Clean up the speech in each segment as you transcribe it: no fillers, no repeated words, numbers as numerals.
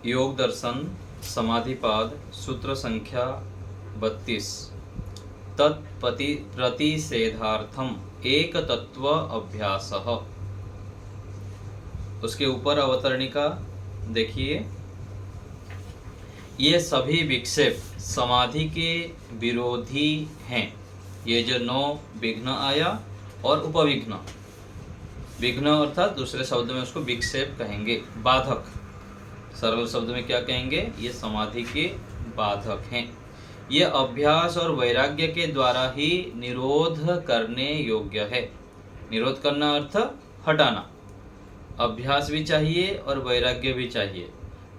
योग दर्शन समाधिपाद सूत्र संख्या 32 प्रतिषेधार्थम एक तत्व अभ्यास। उसके ऊपर अवतरणिका देखिए, ये सभी विक्षेप समाधि के विरोधी हैं। ये जो 9 विघ्न आया और उपविघ्न, विघ्न अर्थात दूसरे शब्द में उसको विक्षेप कहेंगे, बाधक। सरल शब्द में क्या कहेंगे? ये समाधि के बाधक हैं। ये अभ्यास और वैराग्य के द्वारा ही निरोध करने योग्य है। निरोध करना अर्थ हटाना। अभ्यास भी चाहिए और वैराग्य भी चाहिए।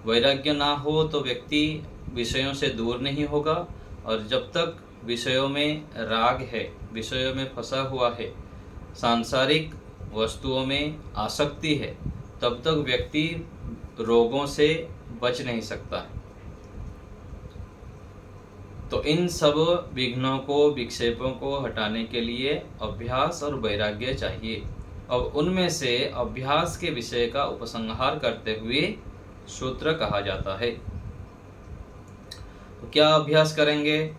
वैराग्य ना हो तो व्यक्ति विषयों से दूर नहीं होगा, और जब तक विषयों में राग है, विषयों में फंसा हुआ है, सांसारिक वस्तुओं में आसक्ति है, तब तक व्यक्ति रोगों से बच नहीं सकता है। तो इन सब विघ्नों को, विक्षेपों को हटाने के लिए अभ्यास और वैराग्य चाहिए। अब उनमें से अभ्यास के विषय का उपसंहार करते हुए सूत्र कहा जाता है। तो क्या अभ्यास करेंगे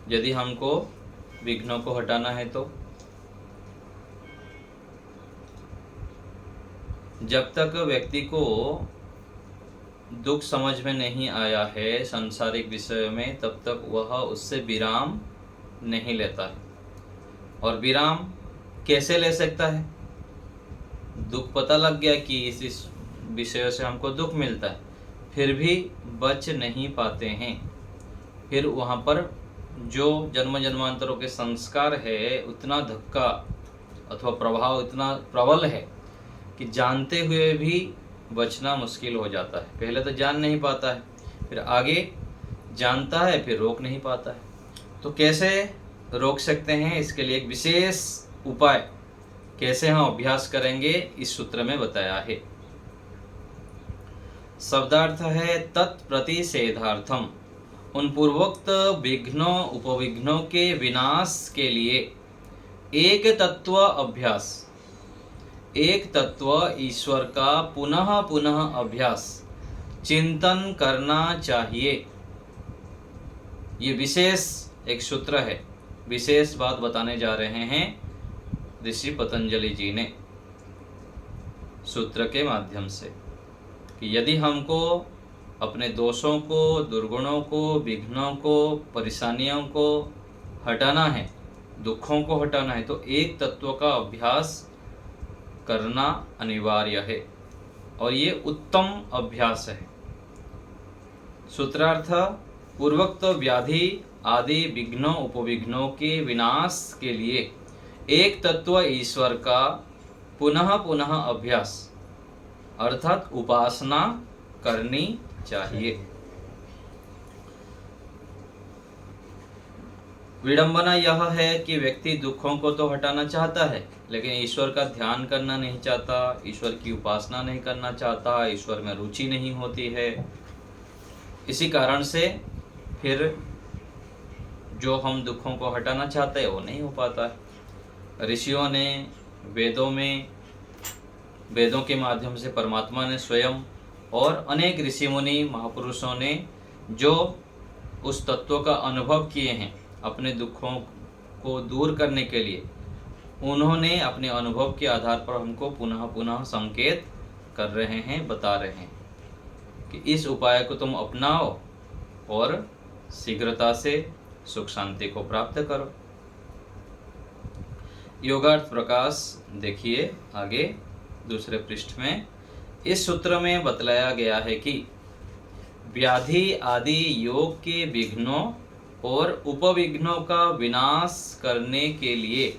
यदि हमको विघ्नों को हटाना है? तो जब तक व्यक्ति को दुख समझ में नहीं आया है सांसारिक विषयों में, तब तक वह उससे विराम नहीं लेता है। और विराम कैसे ले सकता है? दुख पता लग गया कि इस विषयों से हमको दुख मिलता है, फिर भी बच नहीं पाते हैं। फिर वहाँ पर जो जन्म जन्मांतरों के संस्कार है, उतना धक्का अथवा प्रभाव इतना प्रबल है कि जानते हुए भी बचना मुश्किल हो जाता है। पहले तो जान नहीं पाता है, फिर आगे जानता है, फिर रोक नहीं पाता है। तो कैसे रोक सकते हैं? इसके लिए एक विशेष उपाय कैसे हम अभ्यास करेंगे, इस सूत्र में बताया है। शब्दार्थ है तत्प्रतिषेधार्थम। उन पूर्वोक्त विघ्नों उपविघ्नों के विनाश के लिए एक तत्व अभ्यास, एक तत्व ईश्वर का पुनः पुनः अभ्यास, चिंतन करना चाहिए। ये विशेष एक सूत्र है, विशेष बात बताने जा रहे हैं ऋषि पतंजलि जी ने सूत्र के माध्यम से, कि यदि हमको अपने दोषों को, दुर्गुणों को, विघ्नों को, परेशानियों को हटाना है, दुखों को हटाना है, तो एक तत्व का अभ्यास करना अनिवार्य है। और ये उत्तम अभ्यास है। सूत्रार्थ, पूर्वोक्त व्याधि आदि विघ्नों उपविघ्नों के विनाश के लिए एक तत्व ईश्वर का पुनः पुनः अभ्यास अर्थात उपासना करनी चाहिए। विडंबना यह है कि व्यक्ति दुखों को तो हटाना चाहता है, लेकिन ईश्वर का ध्यान करना नहीं चाहता, ईश्वर की उपासना नहीं करना चाहता, ईश्वर में रुचि नहीं होती है। इसी कारण से फिर जो हम दुखों को हटाना चाहते हैं वो नहीं हो पाता है। ऋषियों ने वेदों के माध्यम से, परमात्मा ने स्वयं और अनेक ऋषि मुनि महापुरुषों ने जो उस तत्व का अनुभव किए हैं अपने दुखों को दूर करने के लिए, उन्होंने अपने अनुभव के आधार पर हमको पुनः पुनः संकेत कर रहे हैं, बता रहे हैं कि इस उपाय को तुम अपनाओ और शीघ्रता से सुख शांति को प्राप्त करो। योगार्थ प्रकाश देखिए आगे दूसरे पृष्ठ में। इस सूत्र में बतलाया गया है कि व्याधि आदि योग के विघ्नों और उपविघ्नों का विनाश करने के लिए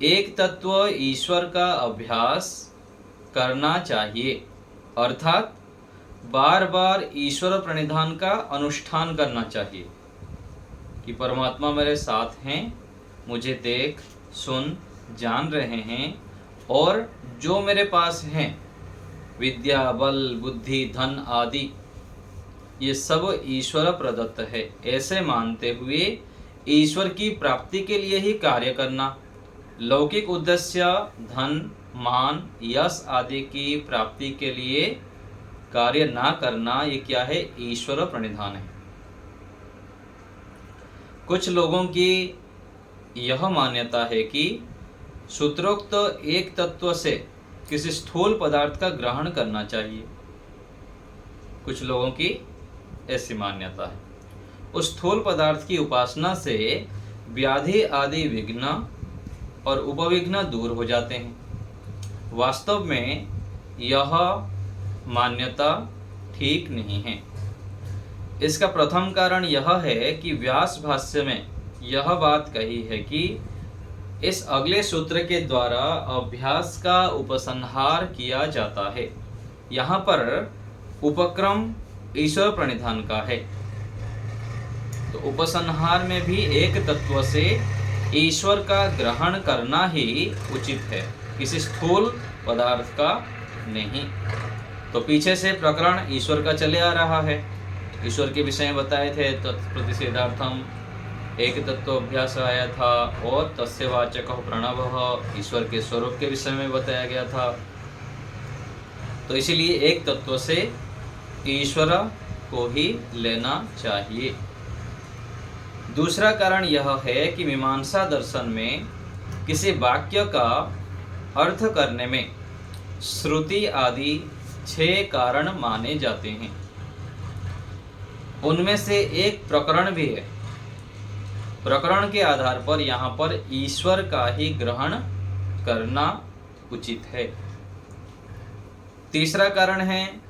एक तत्व ईश्वर का अभ्यास करना चाहिए, अर्थात बार बार ईश्वर प्रणिधान का अनुष्ठान करना चाहिए कि परमात्मा मेरे साथ हैं, मुझे देख सुन जान रहे हैं, और जो मेरे पास हैं विद्या, बल, बुद्धि, धन आदि, ये सब ईश्वर प्रदत्त है, ऐसे मानते हुए ईश्वर की प्राप्ति के लिए ही कार्य करना। लौकिक उद्देश्य धन, मान, यश आदि की प्राप्ति के लिए कार्य ना करना, ये क्या है? ईश्वर प्रणिधान है। कुछ लोगों की यह मान्यता है कि सूत्रोक्त एक तत्व से किसी स्थूल पदार्थ का ग्रहण करना चाहिए। कुछ लोगों की ऐसी मान्यता है। उस स्थूल पदार्थ की उपासना से व्याधि आदि विघ्न और उपविघ्न दूर हो जाते हैं। वास्तव में यह मान्यता ठीक नहीं है। इसका प्रथम कारण यह है कि व्यास भाष्य में यह बात कही है कि इस अगले सूत्र के द्वारा अभ्यास का उपसंहार किया जाता है। यहाँ पर उपक्रम ईश्वर प्रणिधान का है, तो उपसंहार में भी एक तत्व से ईश्वर का ग्रहण करना ही उचित है, किसी स्थूल पदार्थ का नहीं। तो पीछे से प्रकरण ईश्वर का चले आ रहा है। ईश्वर के विषय में बताए थे, तत्प्रतिषेधार्थम एक तत्व अभ्यास आया था, और तस्य वाचक प्रणव ईश्वर के स्वरूप के विषय में बताया गया था। तो इसीलिए एक तत्व से ईश्वर को ही लेना चाहिए। दूसरा कारण यह है कि मीमांसा दर्शन में किसी वाक्य का अर्थ करने में श्रुति आदि 6 कारण माने जाते हैं। उनमें से एक प्रकरण भी है। प्रकरण के आधार पर यहाँ पर ईश्वर का ही ग्रहण करना उचित है। तीसरा कारण है,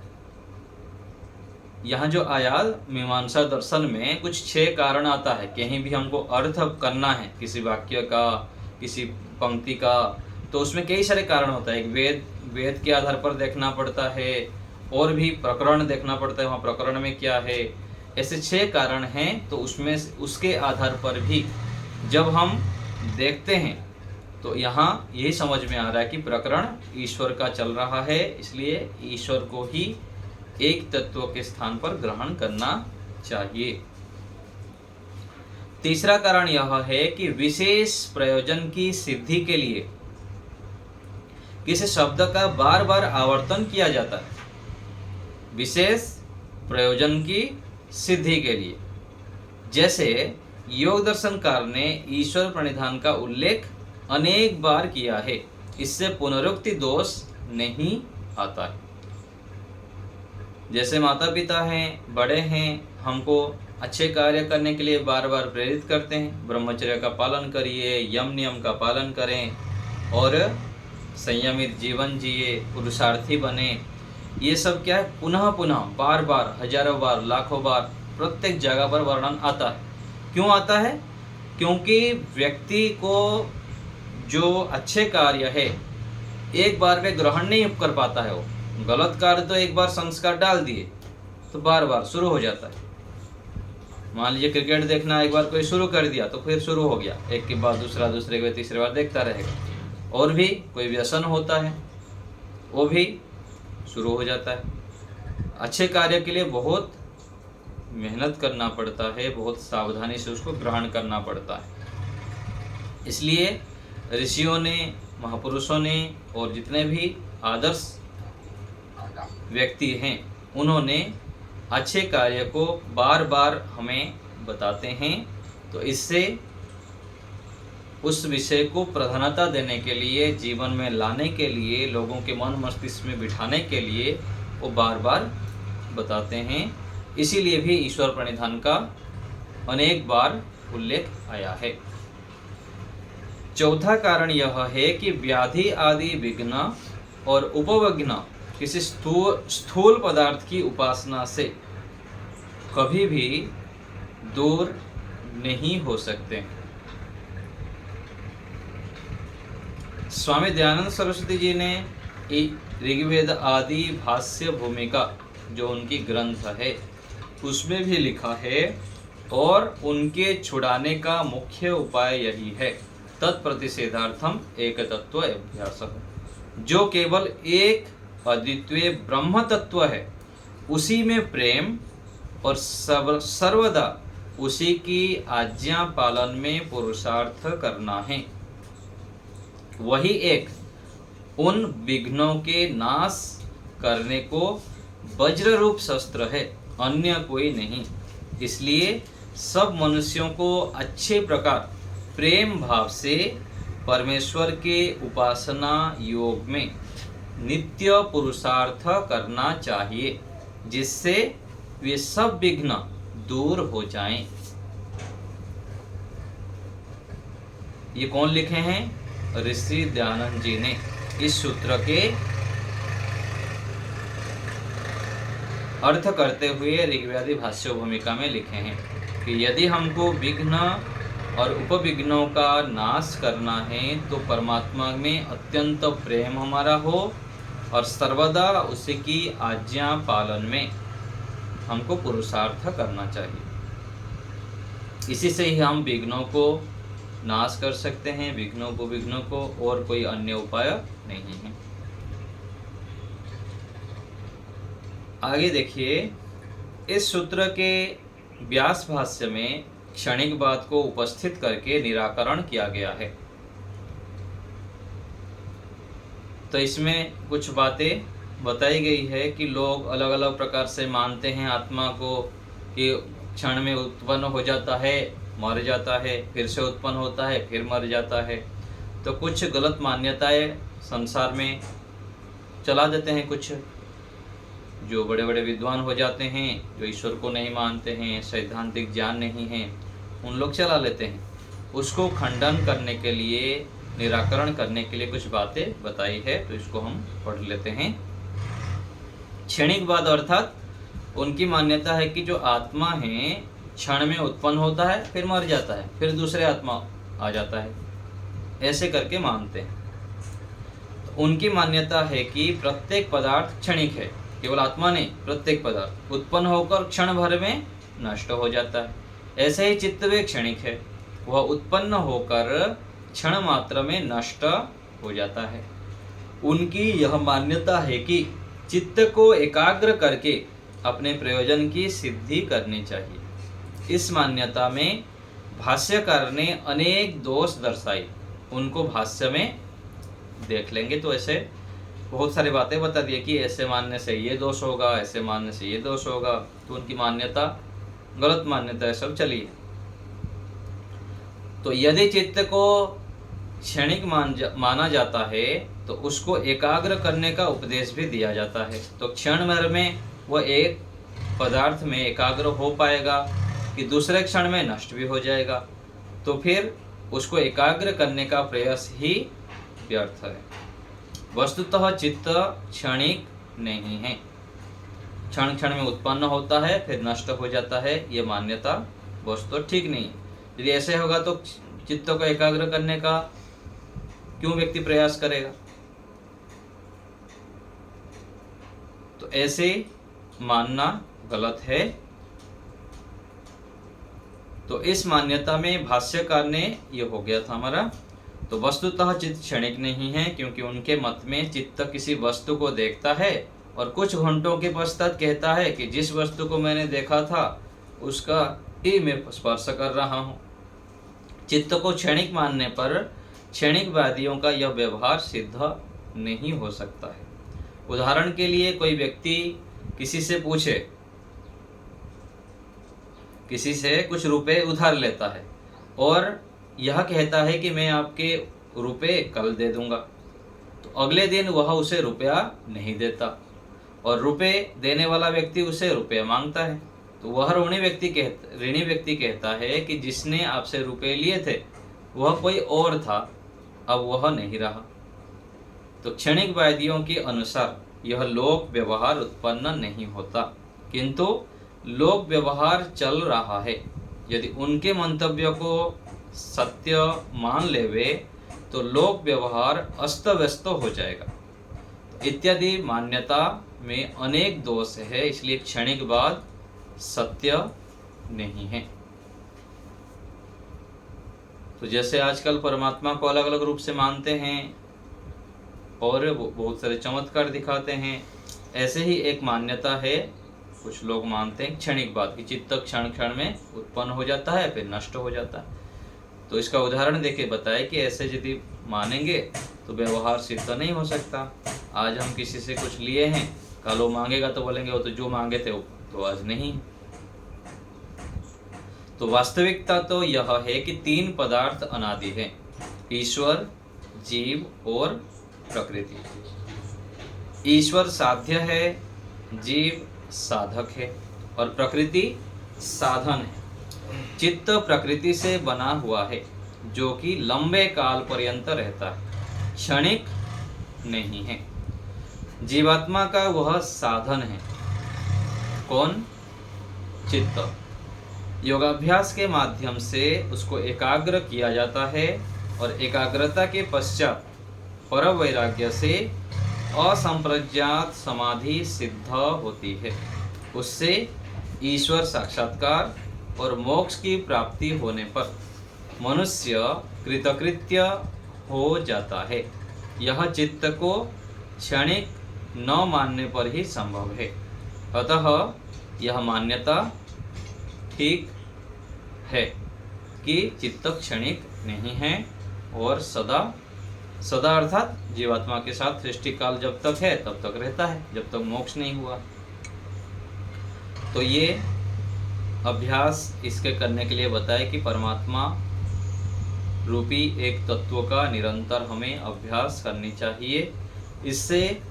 यहाँ जो आया मीमांसा दर्शन में कुछ 6 कारण आता है, कहीं भी हमको अर्थ करना है किसी वाक्य का, किसी पंक्ति का, तो उसमें कई सारे कारण होता है। एक वेद के आधार पर देखना पड़ता है, और भी प्रकरण देखना पड़ता है, वहाँ प्रकरण में क्या है। ऐसे 6 कारण हैं। तो उसमें उसके आधार पर भी जब हम देखते हैं तो यहाँ यही समझ में आ रहा है कि प्रकरण ईश्वर का चल रहा है, इसलिए ईश्वर को ही एक तत्व के स्थान पर ग्रहण करना चाहिए। तीसरा कारण यह है कि विशेष प्रयोजन की सिद्धि के लिए किसी शब्द का बार बार आवर्तन किया जाता है। विशेष प्रयोजन की सिद्धि के लिए, जैसे योग दर्शनकार ने ईश्वर प्रणिधान का उल्लेख अनेक बार किया है, इससे पुनरुक्ति दोष नहीं आता है। जैसे माता पिता हैं, बड़े हैं, हमको अच्छे कार्य करने के लिए बार बार प्रेरित करते हैं, ब्रह्मचर्य का पालन करिए, यम नियम का पालन करें और संयमित जीवन जिए, पुरुषार्थी बने। ये सब क्या है? पुनः पुनः बार बार, हजारों बार, लाखों बार प्रत्येक जगह पर वर्णन आता है। क्यों आता है? क्योंकि व्यक्ति को जो अच्छे कार्य है एक बार में ग्रहण नहीं कर पाता है। वो गलत कार्य तो एक बार संस्कार डाल दिए तो बार बार शुरू हो जाता है। मान लीजिए क्रिकेट देखना एक बार कोई शुरू कर दिया तो फिर शुरू हो गया, एक के बाद दूसरा, दूसरे के बाद तीसरे बार देखता रहेगा। और भी कोई व्यसन होता है वो भी शुरू हो जाता है। अच्छे कार्य के लिए बहुत मेहनत करना पड़ता है, बहुत सावधानी से उसको ग्रहण करना पड़ता है। इसलिए ऋषियों ने, महापुरुषों ने और जितने भी आदर्श व्यक्ति हैं उन्होंने अच्छे कार्य को बार बार हमें बताते हैं। तो इससे उस विषय को प्रधानता देने के लिए, जीवन में लाने के लिए, लोगों के मन मस्तिष्क में बिठाने के लिए वो बार बार बताते हैं। इसीलिए भी ईश्वर प्रणिधान का अनेक बार उल्लेख आया है। चौथा कारण यह है कि व्याधि आदि विघ्न और उपविघ्न किसी स्थूल पदार्थ की उपासना से कभी भी दूर नहीं हो सकते। स्वामी दयानंद सरस्वती जी ने ऋग्वेद आदि भाष्य भूमिका जो उनकी ग्रंथ है उसमें भी लिखा है, और उनके छुड़ाने का मुख्य उपाय यही है, तत्प्रतिषेधार्थम एक तत्व अभ्यास। जो केवल एक अद्वितीय ब्रह्म तत्व है उसी में प्रेम और सर्वदा उसी की आज्ञा पालन में पुरुषार्थ करना है। वही एक उन विघ्नों के नाश करने को वज्र रूप शस्त्र है, अन्य कोई नहीं। इसलिए सब मनुष्यों को अच्छे प्रकार प्रेम भाव से परमेश्वर के उपासना योग में नित्य पुरुषार्थ करना चाहिए, जिससे वे सब विघ्न दूर हो जाएं। ये कौन लिखे हैं? ऋषि दयानंद जी ने इस सूत्र के अर्थ करते हुए ऋग्वेदी भाष्य भूमिका में लिखे हैं कि यदि हमको विघ्न और उपविघ्नों का नाश करना है तो परमात्मा में अत्यंत प्रेम हमारा हो और सर्वदा उसी की आज्ञा पालन में हमको पुरुषार्थ करना चाहिए। इसी से ही हम विघ्नों को नाश कर सकते हैं, विघ्नों को और कोई अन्य उपाय नहीं है। आगे देखिए, इस सूत्र के व्यास भाष्य में क्षणिक बात को उपस्थित करके निराकरण किया गया है। तो इसमें कुछ बातें बताई गई है कि लोग अलग अलग प्रकार से मानते हैं आत्मा को कि क्षण में उत्पन्न हो जाता है, मर जाता है, फिर से उत्पन्न होता है, फिर मर जाता है। तो कुछ गलत मान्यताएं संसार में चला देते हैं। कुछ जो बड़े बड़े विद्वान हो जाते हैं, जो ईश्वर को नहीं मानते हैं, सैद्धांतिक ज्ञान नहीं है, उन लोग चला लेते हैं। उसको खंडन करने के लिए, निराकरण करने के लिए कुछ बातें बताई है, तो इसको हम पढ़ लेते हैं। क्षणिकवाद अर्थात उनकी मान्यता है कि जो आत्मा है क्षण में उत्पन्न होता है, फिर मर जाता है, फिर दूसरे आत्मा आ जाता है, ऐसे करके मानते हैं। तो उनकी मान्यता है कि प्रत्येक पदार्थ क्षणिक है, केवल आत्मा नहीं, प्रत्येक पदार्थ उत्पन्न होकर क्षण भर में नष्ट हो जाता है। ऐसे ही चित्त भी क्षणिक है, वह उत्पन्न होकर क्षण मात्र में नष्ट हो जाता है। उनकी यह मान्यता है कि चित्त को एकाग्र करके अपने प्रयोजन की सिद्धि करनी चाहिए। इस मान्यता में भाष्यकार ने अनेक दोष दर्शाई, उनको भाष्य में देख लेंगे तो ऐसे बहुत सारी बातें बता दी कि ऐसे मानने से ये दोष होगा, ऐसे मानने से ये दोष होगा। तो उनकी मान्यता गलत मान्यता है, सब चली है। तो यदि चित्त को क्षणिक माना जाता है तो उसको एकाग्र करने का उपदेश भी दिया जाता है। तो क्षण भर में वह एक पदार्थ में एकाग्र हो पाएगा कि दूसरे क्षण में नष्ट भी हो जाएगा, तो फिर उसको एकाग्र करने का प्रयास ही व्यर्थ है। वस्तुतः चित्त क्षणिक नहीं है, क्षण क्षण में उत्पन्न होता है, फिर नष्ट हो जाता है। ये मान्यता वस्तु ठीक नहीं है। यदि ऐसे होगा तो चित्त को एकाग्र करने का क्यों व्यक्ति प्रयास करेगा? तो ऐसे मानना गलत है। तो इस मान्यता में भाष्यकार ने ये हो गया था हमारा। तो वस्तुतः चित्त क्षणिक नहीं है, क्योंकि उनके मत में चित्त किसी वस्तु को देखता है और कुछ घंटों के पश्चात कहता है कि जिस वस्तु को मैंने देखा था उसका ही मैं स्पर्श कर रहा हूँ। चित्त को क्षणिक मानने पर क्षणिकवादियों का यह व्यवहार सिद्ध नहीं हो सकता है। उदाहरण के लिए कोई व्यक्ति किसी से पूछे, किसी से कुछ रुपए उधार लेता है और यह कहता है कि मैं आपके रुपए कल दे दूंगा, तो अगले दिन वह उसे रुपया नहीं देता और रुपए देने वाला व्यक्ति उसे रुपया मांगता है। तो वह ऋणी व्यक्ति कहता है कि जिसने आपसे रुपए लिए थे वह कोई और था, अब वह नहीं रहा। तो क्षणिकवादियों के अनुसार यह लोक व्यवहार उत्पन्न नहीं होता, किंतु लोक व्यवहार चल रहा है। यदि उनके मंतव्य को सत्य मान लेवे तो लोक व्यवहार अस्त व्यस्त हो जाएगा। इत्यादि मान्यता में अनेक दोष है, इसलिए क्षणिकवाद सत्य नहीं है। तो जैसे आजकल परमात्मा को अलग अलग रूप से मानते हैं और बहुत सारे चमत्कार दिखाते हैं, ऐसे ही एक मान्यता है, कुछ लोग मानते हैं क्षणिकवाद की चित्त क्षण क्षण में उत्पन्न हो जाता है फिर नष्ट हो जाता है। तो इसका उदाहरण देके बताए कि ऐसे यदि मानेंगे तो व्यवहार सिद्ध नहीं हो सकता। आज हम किसी से कुछ लिए हैं कल वो मांगेगा तो बोलेंगे वो तो जो मांगे थे वो तो आज नहीं। तो वास्तविकता तो यह है कि तीन पदार्थ अनादि हैं, ईश्वर, जीव और प्रकृति। ईश्वर साध्य है, जीव साधक है और प्रकृति साधन है। चित्त प्रकृति से बना हुआ है जो कि लंबे काल पर्यंत रहता है, क्षणिक नहीं है। जीवात्मा का वह साधन है। कौन? चित्त। योगाभ्यास के माध्यम से उसको एकाग्र किया जाता है और एकाग्रता के पश्चात पर वैराग्य से असंप्रज्ञात समाधि सिद्ध होती है। उससे ईश्वर साक्षात्कार और मोक्ष की प्राप्ति होने पर मनुष्य कृतकृत्य हो जाता है। यह चित्त को क्षणिक न मानने पर ही संभव है। अतः यह मान्यता ठीक है कि चित्त क्षणिक नहीं है और सदा सदा अर्थात जीवात्मा के साथ सृष्टि काल जब तक है तब तक रहता है, जब तक मोक्ष नहीं हुआ। तो ये अभ्यास इसके करने के लिए बताए कि परमात्मा रूपी एक तत्व का निरंतर हमें अभ्यास करनी चाहिए। इससे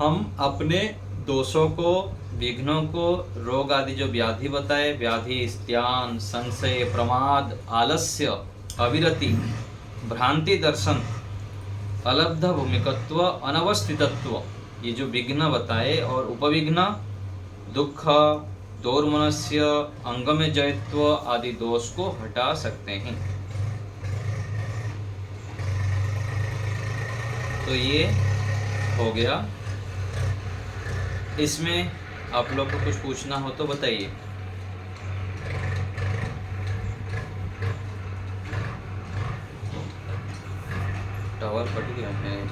हम अपने दोषों को, विघ्नों को, रोग आदि जो व्याधि बताए, व्याधि, स्त्यान, संशय, प्रमाद, आलस्य, अविरति, भ्रांति दर्शन, अलब्ध भूमिकत्व, अनवस्थितत्व, ये जो विघ्न बताए और उपविघ्न, दुख, दौर्मनस्य, अंगम जयत्व आदि दोष को हटा सकते हैं। तो ये हो गया। इसमें आप लोग को कुछ पूछना हो तो बताइए। टावर कट गया है।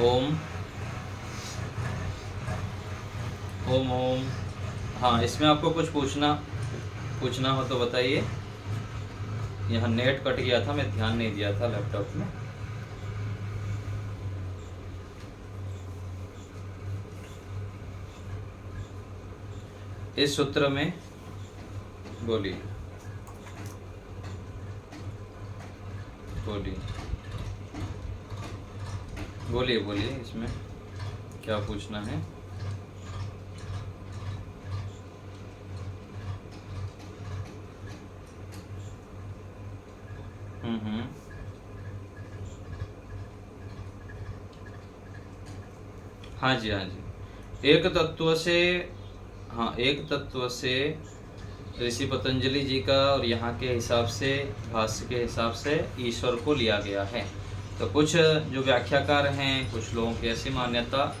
ओम ओम ओम। हाँ, इसमें आपको कुछ पूछना हो तो बताइए। यहाँ नेट कट गया था, मैं ध्यान नहीं दिया था लैपटॉप में। इस सूत्र में बोलिए बोलिए बोलिए बोलिए, इसमें क्या पूछना है? हाँ जी, हाँ जी। एक तत्व से ऋषि पतंजलि जी का और यहाँ के हिसाब से, भाष्य के हिसाब से ईश्वर को लिया गया है। तो कुछ जो व्याख्याकार हैं, कुछ लोगों की ऐसी मान्यता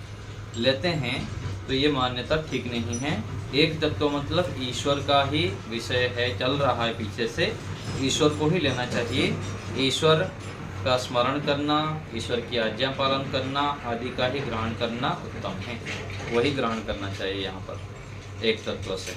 लेते हैं, तो ये मान्यता ठीक नहीं है। एक तत्व मतलब ईश्वर का ही विषय है, चल रहा है पीछे से, ईश्वर को ही लेना चाहिए। ईश्वर का स्मरण करना, ईश्वर की आज्ञा पालन करना आदि का ही ग्रहण करना उत्तम है। वही ग्रहण करना चाहिए यहाँ पर एक तत्व से।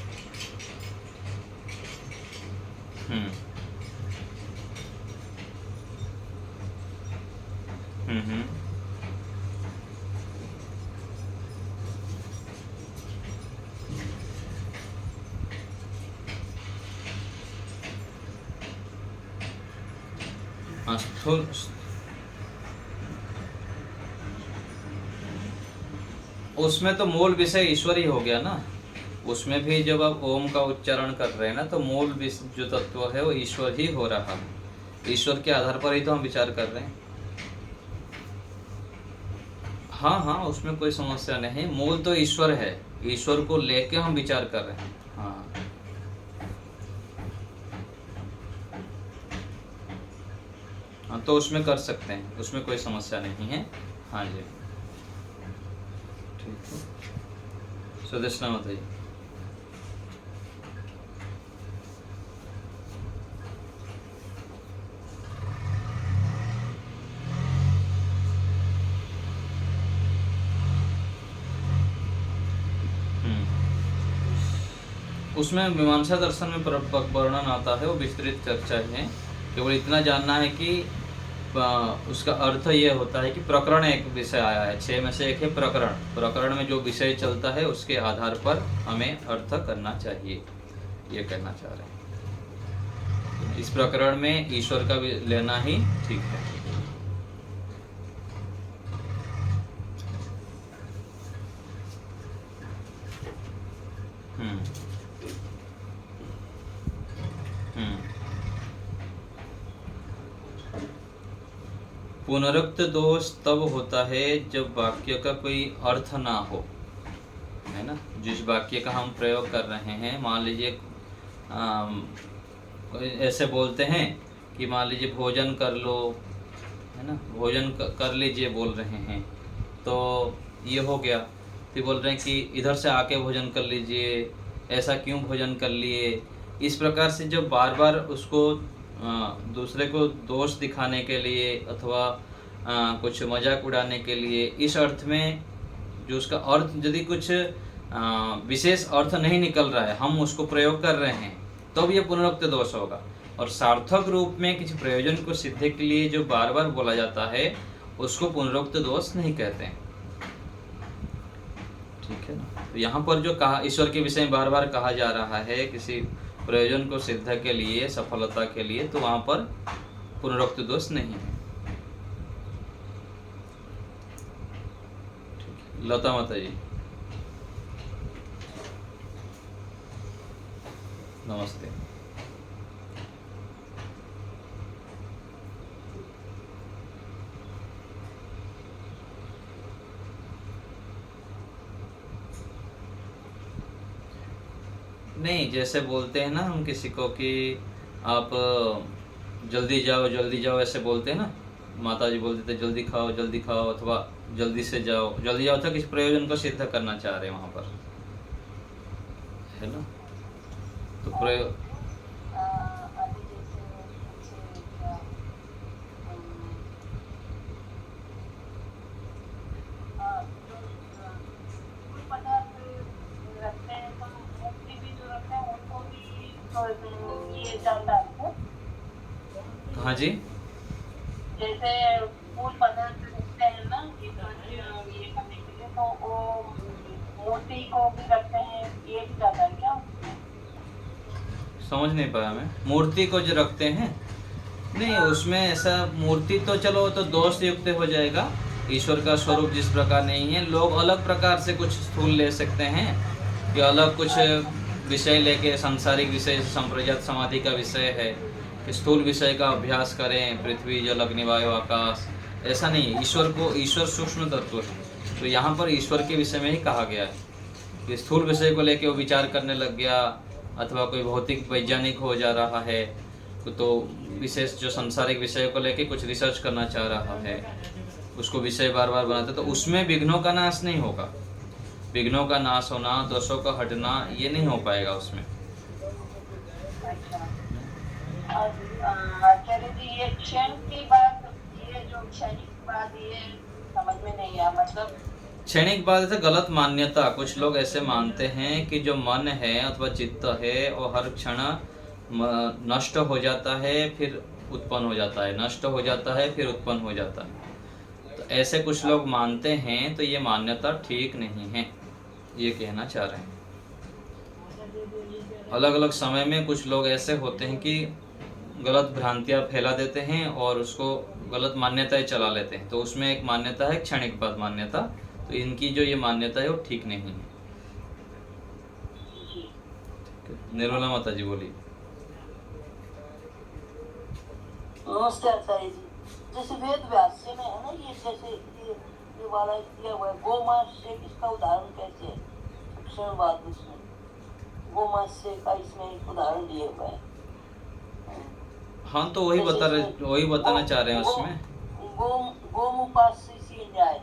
उसमें तो मूल विषय ईश्वर ही हो गया ना। उसमें भी जब आप ओम का उच्चारण कर रहे हैं ना, तो मूल जो तत्व है वो ईश्वर ही हो रहा है। ईश्वर के आधार पर ही तो हम विचार कर रहे हैं। हाँ हाँ, उसमें कोई समस्या नहीं। मूल तो ईश्वर है, ईश्वर को लेके हम विचार कर रहे हैं। हाँ, तो उसमें कर सकते हैं, उसमें कोई समस्या नहीं है। हाँ जी, ठीक है। सुदर्शना बताइए। उसमें मीमांसा दर्शन में वर्णन आता है, वो विस्तृत चर्चा है। केवल इतना जानना है कि उसका अर्थ ये होता है कि प्रकरण एक विषय आया है, 6 में से एक है प्रकरण। प्रकरण में जो विषय चलता है उसके आधार पर हमें अर्थ करना चाहिए, ये कहना चाह रहे हैं। इस प्रकरण में ईश्वर का भी लेना ही ठीक है। हम्म हम्म पुनरुक्त दोष तब होता है जब वाक्य का कोई अर्थ ना हो, है ना। जिस वाक्य का हम प्रयोग कर रहे हैं, मान लीजिए ऐसे बोलते हैं कि मान लीजिए भोजन कर लो, है ना, भोजन कर लीजिए बोल रहे हैं, तो ये हो गया। फिर बोल रहे हैं कि इधर से आके भोजन कर लीजिए, ऐसा क्यों भोजन कर लिए। इस प्रकार से जब बार बार उसको दूसरे को दोष दिखाने के लिए अथवा कुछ मजाक उड़ाने के लिए, इस अर्थ में जो उसका अर्थ यदि कुछ विशेष अर्थ नहीं निकल रहा है, हम उसको प्रयोग कर रहे हैं, तो ये पुनरुक्त दोष होगा। और सार्थक रूप में किसी प्रयोजन को सिद्ध के लिए जो बार बार बोला जाता है उसको पुनरुक्त दोष नहीं कहते हैं, ठीक है ना। तो यहाँ पर जो कहा, ईश्वर के विषय में बार बार कहा जा रहा है किसी प्रयोजन को सिद्ध के लिए, सफलता के लिए, तो वहाँ पर पुनरुक्त दोष नहीं है। लता माता जी नमस्ते। नहीं, जैसे बोलते हैं ना हम किसी को कि आप जल्दी जाओ, ऐसे बोलते हैं ना। माता जी बोलते थे जल्दी खाओ, अथवा जल्दी जाओ तो किस प्रयोजन को सिद्ध करना चाह रहे हैं वहाँ पर, है ना। तो प्रयोग हाँ जी, जैसे फूल पदार्थ रखते हैं ना ये करने के लिए, तो वो मूर्ति को भी रखते हैं, ये भी जाता है क्या? समझ नहीं पाया मैं। मूर्ति को जो रखते हैं, नहीं उसमें ऐसा मूर्ति तो चलो तो दोष युक्त हो जाएगा। ईश्वर का स्वरूप जिस प्रकार नहीं है, लोग अलग प्रकार से कुछ स्थूल ले सकते हैं कि अलग कुछ विषय लेके, सांसारिक विषय, संप्रजात समाधि का विषय है कि स्थूल विषय का अभ्यास करें, पृथ्वी जल अग्नि वायु आकाश, ऐसा नहीं है। ईश्वर सूक्ष्म तत्व है, तो यहाँ पर ईश्वर के विषय में ही कहा गया है कि स्थूल विषय को लेके वो विचार करने लग गया, अथवा कोई भौतिक वैज्ञानिक हो जा रहा है, तो विशेष जो सांसारिक विषय को लेके कुछ रिसर्च करना चाह रहा है, उसको विषय बार बार बनाते, तो उसमें विघ्नों का नाश नहीं होगा। विघ्नों का नाश होना, दोषों का हटना, ये नहीं हो पाएगा उसमें। आचार्य जी, ये क्षण की बात, ये जो क्षणिक बात, ये समझ में नहीं आया। मतलब क्षणिक बात है गलत मान्यता। कुछ लोग ऐसे मानते हैं कि जो मन है अथवा चित्त है वो हर क्षण नष्ट हो जाता है फिर उत्पन्न हो जाता है, नष्ट हो जाता है फिर उत्पन्न हो जाता है। तो ऐसे कुछ लोग मानते हैं, तो ये मान्यता ठीक नहीं है, ये कहना चाह रहे हैं। अलग अलग समय में कुछ लोग ऐसे होते हैं कि गलत भ्रांतियाँ फैला देते हैं और उसको गलत मान्यताएं चला लेते हैं। तो उसमें एक मान्यता है क्षणिक बात मान्यता, तो इनकी जो ये मान्यता है वो ठीक नहीं है। निर्मला माता जी बोलिए। नमस्ते आचार्य जी। जैसे वेद व्यास में है ना, ये जैसे ये वाला दिया हुआ है, गोमांस से इसका उदाहरण कैसे है? क्षणवाद उसमें गोमांस से का इसमें एक उदाहरण दिया हुआ है। हाँ, तो वही बताना चाह रहे हैं उसमें। गोमुपास्य न्याय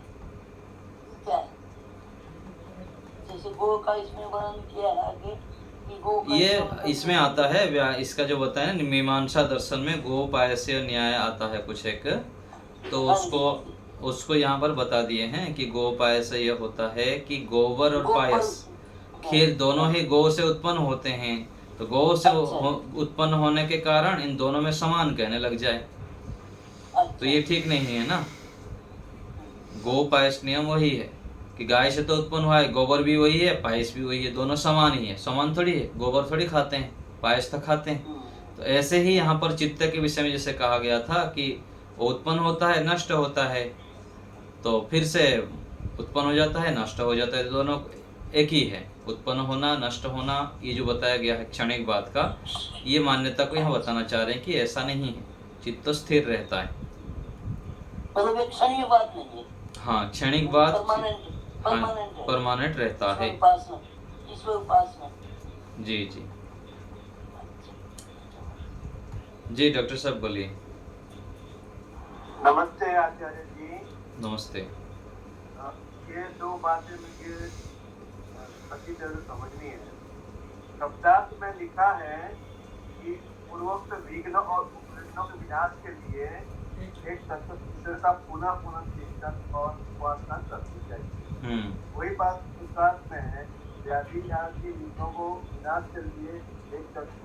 क्या है? जैसे गो का इसमें वर्णन किया है आगे कि गो का ये इसमें आता है, इसका जो बताया ना मीमांसा दर्शन में गोपायस्य न्याय आता है कुछ एक, तो उसको यहाँ पर बता दिए हैं कि गोपायस्य ये होता है कि गोबर और पायस, खीर दोनों ही गौ से उत्पन्न होते हैं, तो गौ से उत्पन्न होने के कारण इन दोनों में समान कहने लग जाए। तो ये ठीक नहीं है ना। गो पायस नियम वही है कि गाय से तो उत्पन्न हुआ है, गोबर भी वही है, पायस भी वही है, दोनों समान ही है। समान थोड़ी है, गोबर थोड़ी खाते हैं, पायस तो खाते हैं। तो ऐसे ही यहाँ पर चित्त के विषय में जैसे कहा गया था कि वो उत्पन्न होता है, नष्ट होता है, तो फिर से उत्पन्न हो जाता है, नष्ट हो जाता है, दोनों एक ही है। उत्पन्न होना, नष्ट होना, ये जो बताया गया है क्षणिक बात का, ये मान्यता को यहाँ बताना चाह रहे हैं कि ऐसा नहीं है, चित्त तो स्थिर रहता है। मतलब एक क्षणिक बात नहीं है। हाँ, क्षणिक बात परमानेंट परमानेंट रहता है। ईश्वर उपासना। जी जी जी, डॉक्टर साहब बोलिए। नमस्ते आचार्य जी। नमस्ते। ये दो बातें मुझे अच्छी तरह समझनी है। शब्दार्थ में लिखा है कि पूर्वोक्त विघ्न और उपविघ्नों के विनाश के लिए एक तत्व का पुनः पुनः चिंतन और उपासना करनी चाहिए। वही बात पुरुषार्थ में है, व्याधि आदि विघ्नों को विनाश के लिए एक तत्व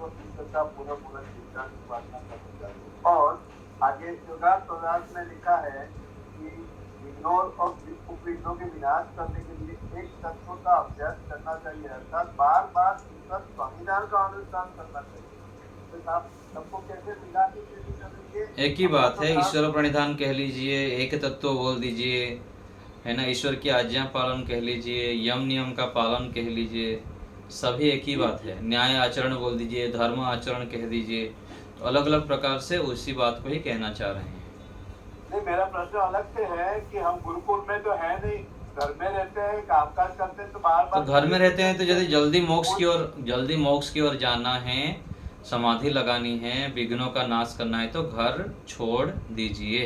का पुनः पुनः चिंतन उपासना करनी चाहिए। और आगे योगार्थ पदार्थ में लिखा है कि विघ्नों और उपविघ्नों के विनाश करने के लिए एक तत्व का अभ्यास करना चाहिए, अर्थात बार बार संविधान का अनुष्ठान करना चाहिए। तो आप सबको कैसे मिला के करेंगे? एक ही बात है, ईश्वर प्रणिधान कह लीजिए, एक तत्व बोल दीजिए, है ना, ईश्वर की आज्ञा पालन कह लीजिए, यम नियम का पालन कह लीजिए, सभी एक ही बात है। न्याय आचरण बोल दीजिए, धर्म आचरण कह दीजिए, तो अलग अलग प्रकार से उसी बात को ही कहना चाह रहे हैं। नहीं, मेरा प्रश्न अलग से है कि हम गुरुकुल में तो है नहीं, घर में रहते हैं, कामकाज करते हैं, तो बार बार तो घर में रहते हैं तो यदि जल्दी मोक्ष की ओर जाना है, समाधि लगानी है, विघ्नों का नाश करना है, तो घर छोड़ दीजिए।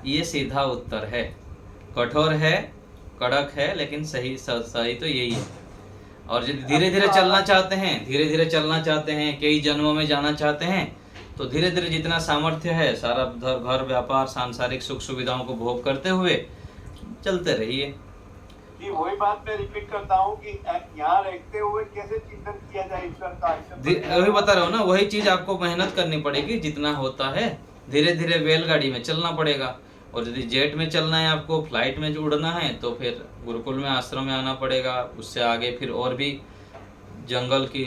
ये सीधा उत्तर है, कठोर है, कड़क है, लेकिन सही तो यही है। और यदि धीरे धीरे चलना चाहते हैं, कई जन्मों में जाना चाहते हैं, तो धीरे धीरे जितना सामर्थ्य है सारा घर व्यापार सांसारिक सुख सुविधाओं को भोग करते हुए चलते रहिए। जी, वही बात मैं रिपीट करता हूँ कि यहाँ रहते हुए कैसे चिंतन किया जाए ईश्वर का। वही बता रहा हूँ ना, वही चीज आपको मेहनत करनी पड़ेगी। जितना होता है धीरे धीरे बैलगाड़ी में चलना पड़ेगा, और यदि जेट में चलना है, आपको फ्लाइट में उड़ना है, तो फिर गुरुकुल में आश्रम में आना पड़ेगा। उससे आगे फिर और भी जंगल की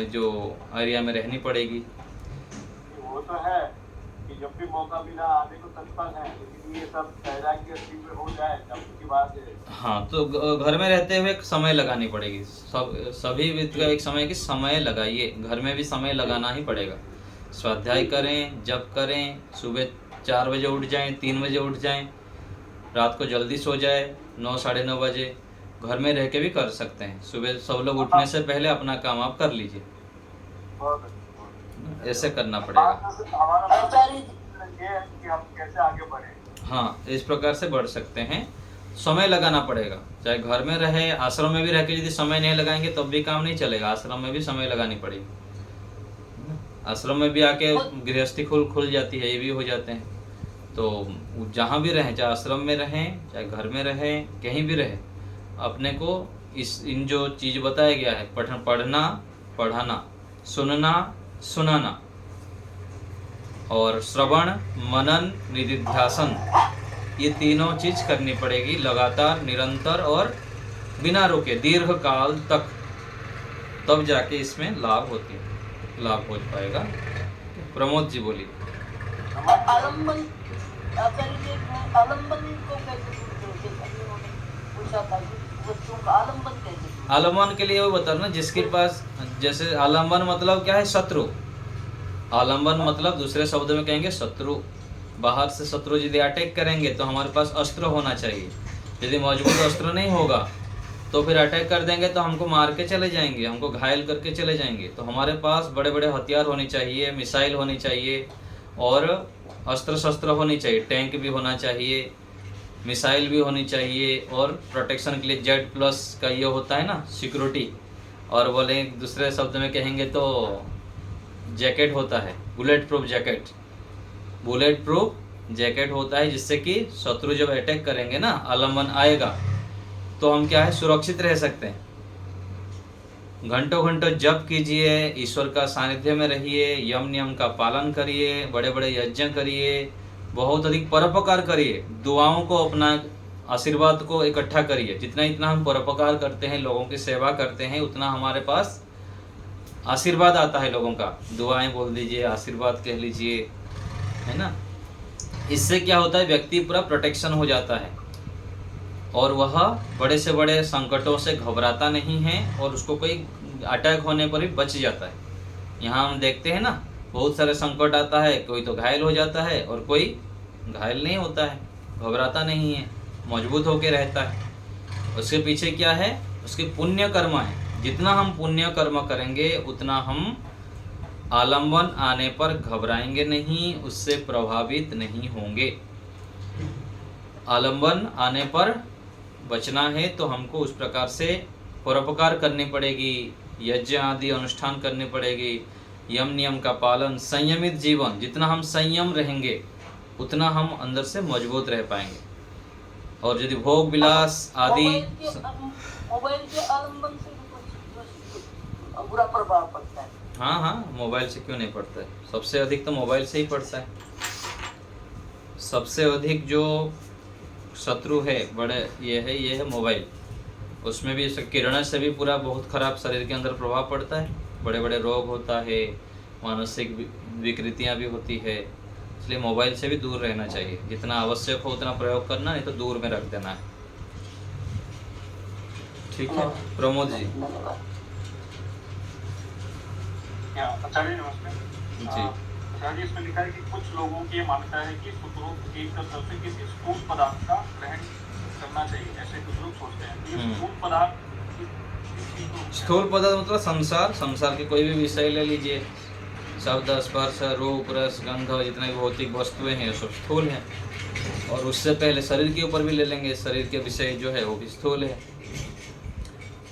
जो एरिया में रहनी पड़ेगी। वो तो है कि जब भी मौका मिला आने को तत्पर है, लेकिन ये सब तैराकी में हो जाए तब की बात है। हाँ, तो घर में रहते हुए समय लगानी पड़ेगी। सभी वित्त का एक समय की समय लगाइए, घर में भी समय लगाना ही पड़ेगा। स्वाध्याय करें, जप करें, सुबह 4 बजे उठ जाएं, 3 बजे उठ जाएं, रात को जल्दी सो जाए 9 साढ़े 9 बजे। घर में रह के भी कर सकते हैं, सुबह सब लोग उठने से पहले अपना काम आप कर लीजिए। ऐसे करना पड़ेगा। हम कैसे आगे बढ़े? हाँ, इस प्रकार से बढ़ सकते हैं। समय लगाना पड़ेगा, चाहे घर में रहे, आश्रम में भी रह के यदि समय नहीं लगाएंगे तब भी काम नहीं चलेगा। आश्रम में भी समय लगानी पड़ेगी। आश्रम में भी आके गृहस्थी खुल जाती है, ये भी हो जाते हैं। तो जहाँ भी रहें, चाहे आश्रम में रहें, चाहे घर में रहें, कहीं भी रहें, अपने को इन जो चीज बताया गया है, पढ़ना, पढ़ाना, सुनना, सुनाना, और श्रवण, मनन, निधिध्यासन, ये तीनों चीज करनी पड़ेगी लगातार, निरंतर और बिना रुके दीर्घ काल तक, तब जाके इसमें लाभ हो पाएगा। प्रमोद जी बोलिए। आलम्बन को कैसे आलम्बन के लिए वो बता रहा ना, जिसके पास, जैसे आलम्बन मतलब क्या है? शत्रु। आलम्बन मतलब दूसरे शब्द में कहेंगे शत्रु। बाहर से शत्रु यदि अटैक करेंगे तो हमारे पास अस्त्र होना चाहिए। यदि मजबूत अस्त्र नहीं होगा तो फिर अटैक कर देंगे तो हमको मार के चले जाएंगे, हमको घायल करके चले जाएंगे। तो हमारे पास बड़े बड़े हथियार होने चाहिए, मिसाइल होनी चाहिए, और अस्त्र शस्त्र होनी चाहिए। टैंक भी होना चाहिए, मिसाइल भी होनी चाहिए, और प्रोटेक्शन के लिए Z+ का ये होता है ना, सिक्योरिटी। और बोले दूसरे शब्द में कहेंगे तो जैकेट होता है, bullet proof jacket. Bullet proof jacket होता है, जिससे कि शत्रु जब अटैक करेंगे ना, आलम्बन आएगा तो हम क्या है, सुरक्षित रह सकते हैं। घंटों घंटों जप कीजिए, ईश्वर का सानिध्य में रहिए, यम नियम का पालन करिए, बड़े बड़े यज्ञ करिए, बहुत अधिक परोपकार करिए, दुआओं को अपना आशीर्वाद को इकट्ठा करिए। जितना इतना हम परोपकार करते हैं, लोगों की सेवा करते हैं, उतना हमारे पास आशीर्वाद आता है लोगों का। दुआएं बोल दीजिए, आशीर्वाद कह लीजिए, है ना। इससे क्या होता है, व्यक्ति पूरा प्रोटेक्शन हो जाता है और वह बड़े से बड़े संकटों से घबराता नहीं है और उसको कोई अटैक होने पर भी बच जाता है। यहाँ हम देखते हैं ना, बहुत सारे संकट आता है, कोई तो घायल हो जाता है और कोई घायल नहीं होता है, घबराता नहीं है, मजबूत होकर रहता है। उसके पीछे क्या है, उसके पुण्य कर्म है। जितना हम पुण्य कर्म करेंगे उतना हम आलम्बन आने पर घबराएंगे नहीं, उससे प्रभावित नहीं होंगे। आलम्बन आने पर बचना है तो हमको उस प्रकार से परोपकार करनी पड़ेगी, यज्ञ आदि अनुष्ठान करनी पड़ेगी, यम नियम का पालन, संयमित जीवन। जितना हम संयम रहेंगे उतना हम अंदर से मजबूत रह पाएंगे। और यदि भोग विलास आदि मोबाइल के आलम्बन से भी कुछ बुरा प्रभाव पड़ता है। हाँ, मोबाइल से क्यों नहीं पड़ता है, सबसे अधिक तो मोबाइल से ही पड़ता है। सबसे अधिक जो शत्रु है बड़े ये है मोबाइल। उसमें भी किरणों से भी पूरा बहुत खराब शरीर के अंदर प्रभाव पड़ता है, बड़े बड़े रोग होता है, मानसिक विकृतियां भी होती है। इसलिए मोबाइल से भी दूर रहना चाहिए, जितना आवश्यक हो उतना प्रयोग करना, नहीं तो दूर में रख देना है। ठीक है प्रमोद जी। आचार्य नमस्ते जी। आचार्य, इसमें लिखा है कि कुछ लोगों की मान्यता है कि उपरोक्त एक तरफ से किसी स्थूल पदार्थ का ग्रहण करना चाहिए, ऐसे कुछ लोग सोचते हैं। तो ये स्थूल पदार्थ स्थूल पदार्थ मतलब संसार के कोई भी विषय ले लीजिए, शब्द, स्पर्श, रूप, रस, गंध, जितने भी भौतिक वस्तुएं हैं सब स्थूल हैं। और उससे पहले शरीर के ऊपर भी ले लेंगे, शरीर के विषय जो है वो भी स्थूल है।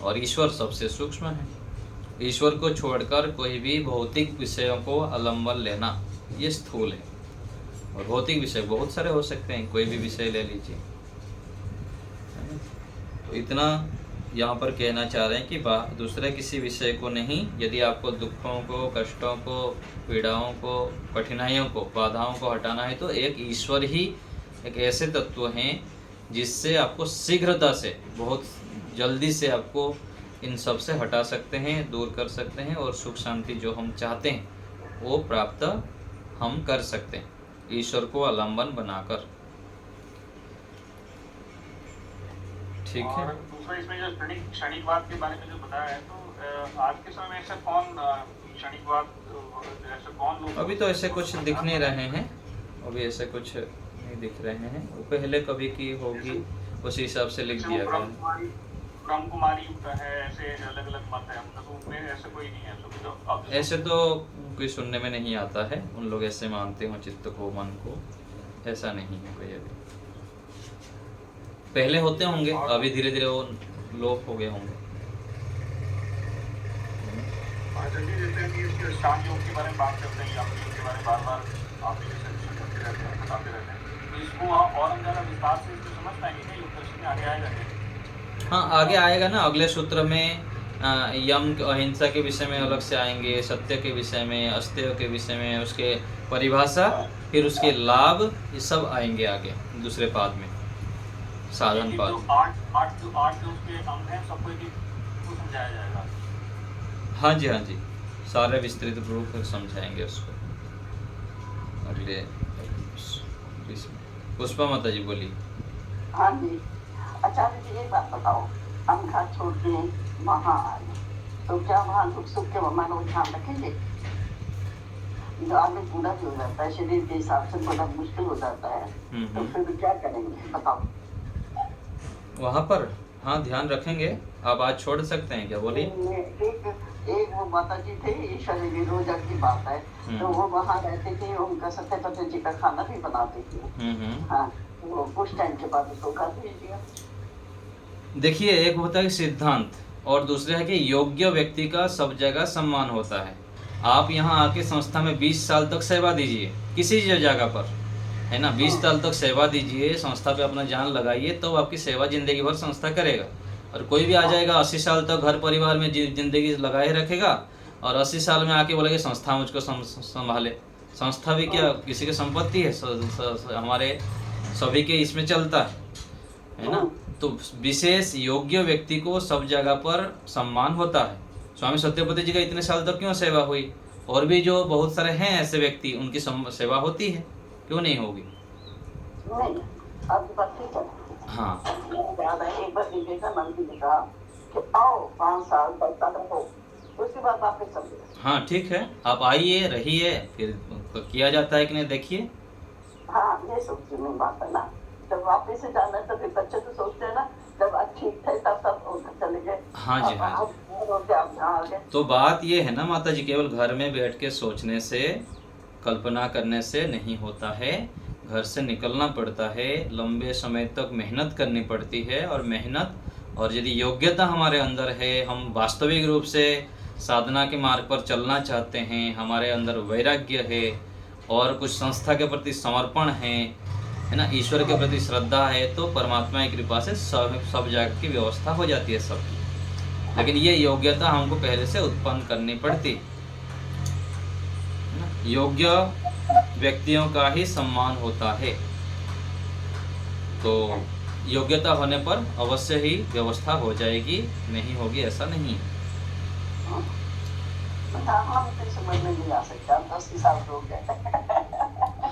और ईश्वर सबसे सूक्ष्म है। ईश्वर को छोड़कर कोई भी भौतिक विषयों को अवलंबन लेना ये स्थूल है। और भौतिक विषय बहुत सारे हो सकते हैं, कोई भी विषय ले लीजिए। तो इतना यहाँ पर कहना चाह रहे हैं कि दूसरे किसी विषय को नहीं। यदि आपको दुखों को, कष्टों को, पीड़ाओं को, कठिनाइयों को, बाधाओं को हटाना है तो एक ईश्वर ही एक ऐसे तत्व हैं जिससे आपको शीघ्रता से, बहुत जल्दी से आपको इन सब से हटा सकते हैं, दूर कर सकते हैं और सुख शांति जो हम चाहते हैं वो प्राप्त हम कर सकते हैं, ईश्वर को आलम्बन बनाकर। ठीक है। और दूसरा इसमें जो क्षणिकवाद के बारे में जो बताया है, तो आज के समय में ऐसा कौन क्षणिकवाद, ऐसे कौन लोग? अभी तो ऐसे कुछ दिख नहीं रहे हैं, अभी ऐसे कुछ नहीं दिख रहे हैं। वो पहले कभी की होगी उसी हिसाब से लिख दिया गया है। ब्रह्म कुमारी है, ऐसे अलग अलग मत है, तो उनमें ऐसे कोई नहीं है तो ऐसे तो कोई सुनने में नहीं आता है। उन लोग ऐसे मानते हो चित्त को, मन को, ऐसा नहीं है कोई अभी। पहले होते होंगे, अभी धीरे धीरे वो लोप हो गए होंगे। जैसे कि शांत योग के बारे में बात करते हैं, योग के बारे में बार-बार आप करते रहते हैं, बताते रहते हैं, तो इसको और हम ज़्यादा विस्तार से इसको समझ पाएंगे क्या योग दर्शन में आगे आएगा? हाँ, आगे आएगा ना। अगले सूत्र में यम अहिंसा के विषय में अलग से आएंगे, सत्य के विषय में, अस्तेय के विषय में, उसके परिभाषा, फिर उसके लाभ, ये सब आएंगे आगे दूसरे पाद में, साधन पाद। आठ जो उसके अंग हैं सबको समझाया जाएगा। हाँ जी, सारे विस्तृत रूप में समझाएंगे उसको अगले। पुष्पा माता जी बोली। हाँ जी आचार्य जी, एक बात बताओ, हम घर छोड़ के वहाँ आए तो क्या वहाँ दुख सुख के मानो ध्यान रखेंगे? जो आगे पूरा भी हो जाता है, शरीर के हिसाब से थोड़ा मुश्किल हो जाता है, तो फिर क्या करेंगे बताओ? वहाँ पर हाँ ध्यान रखेंगे। आप आज छोड़ सकते हैं क्या, बोलिए। एक वो माता जी थे, ईश्वर विरोजा की बात है, तो वो वहाँ रहते थे, उनका सत्यपति जी का खाना भी बनाते थे। हाँ, तो कुछ टाइम के बाद उसको कर दीजिए। देखिए, एक होता है सिद्धांत और दूसरा है कि योग्य व्यक्ति का सब जगह सम्मान होता है। आप यहाँ आके संस्था में 20 साल तक सेवा दीजिए, किसी जगह पर, है ना। 20 साल तक सेवा दीजिए, संस्था पे अपना जान लगाइए, तो आपकी सेवा जिंदगी भर संस्था करेगा। और कोई भी आ जाएगा 80 साल तक घर परिवार में जिंदगी लगाए रखेगा, और 80 साल में आके बोलेगा संस्था मुझको संभाले। संस्था भी क्या किसी की संपत्ति है? हमारे सभी के इसमें चलता है ना। तो विशेष योग्य व्यक्ति को सब जगह पर सम्मान होता है। स्वामी सत्यपति जी का इतने साल तक क्यों सेवा हुई? और भी जो बहुत सारे हैं ऐसे व्यक्ति, उनकी सेवा होती है, क्यों नहीं होगी? नहीं, आपकी बात ठीक है। हाँ, याद है एक बार विवेकानंद जी ने कहा कि आओ 5 साल 10 साल हो, उसके बाद वापस चलिए। हाँ ठीक है, आप आइए, रहिए, फिर किया जाता है कि नहीं देखिए। हाँ, ये सोचने में बात है ना, जब वापस से जाना है तो फिर बच्चे तो सोचते हैं ना, जब आज ठीक थे तब सब उधर चले गए। हाँ जी, हाँ जी। आप यहाँ आ गए। तो बात ये है ना माता जी, केवल घर में बैठ के सोचने से, कल्पना करने से नहीं होता है, घर से निकलना पड़ता है, लंबे समय तक मेहनत करनी पड़ती है। और मेहनत, और यदि योग्यता हमारे अंदर है, हम वास्तविक रूप से साधना के मार्ग पर चलना चाहते हैं, हमारे अंदर वैराग्य है और कुछ संस्था के प्रति समर्पण है ना, ईश्वर के प्रति श्रद्धा है, तो परमात्मा की कृपा से सब जगह की व्यवस्था हो जाती है सब। लेकिन ये योग्यता हमको पहले से उत्पन्न करनी पड़ती है ना। योग्य व्यक्तियों का ही सम्मान होता है, तो योग्यता होने पर अवश्य ही व्यवस्था हो जाएगी, नहीं होगी ऐसा नहीं है। हम तो समझ में नहीं आ सकता, 10 साल हो गए।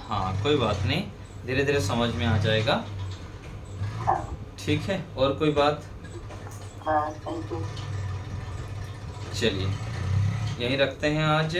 हाँ कोई बात नहीं, धीरे धीरे समझ में आ जाएगा। ठीक है, और कोई बात? Thank you. चलिए यहीं रखते हैं आज।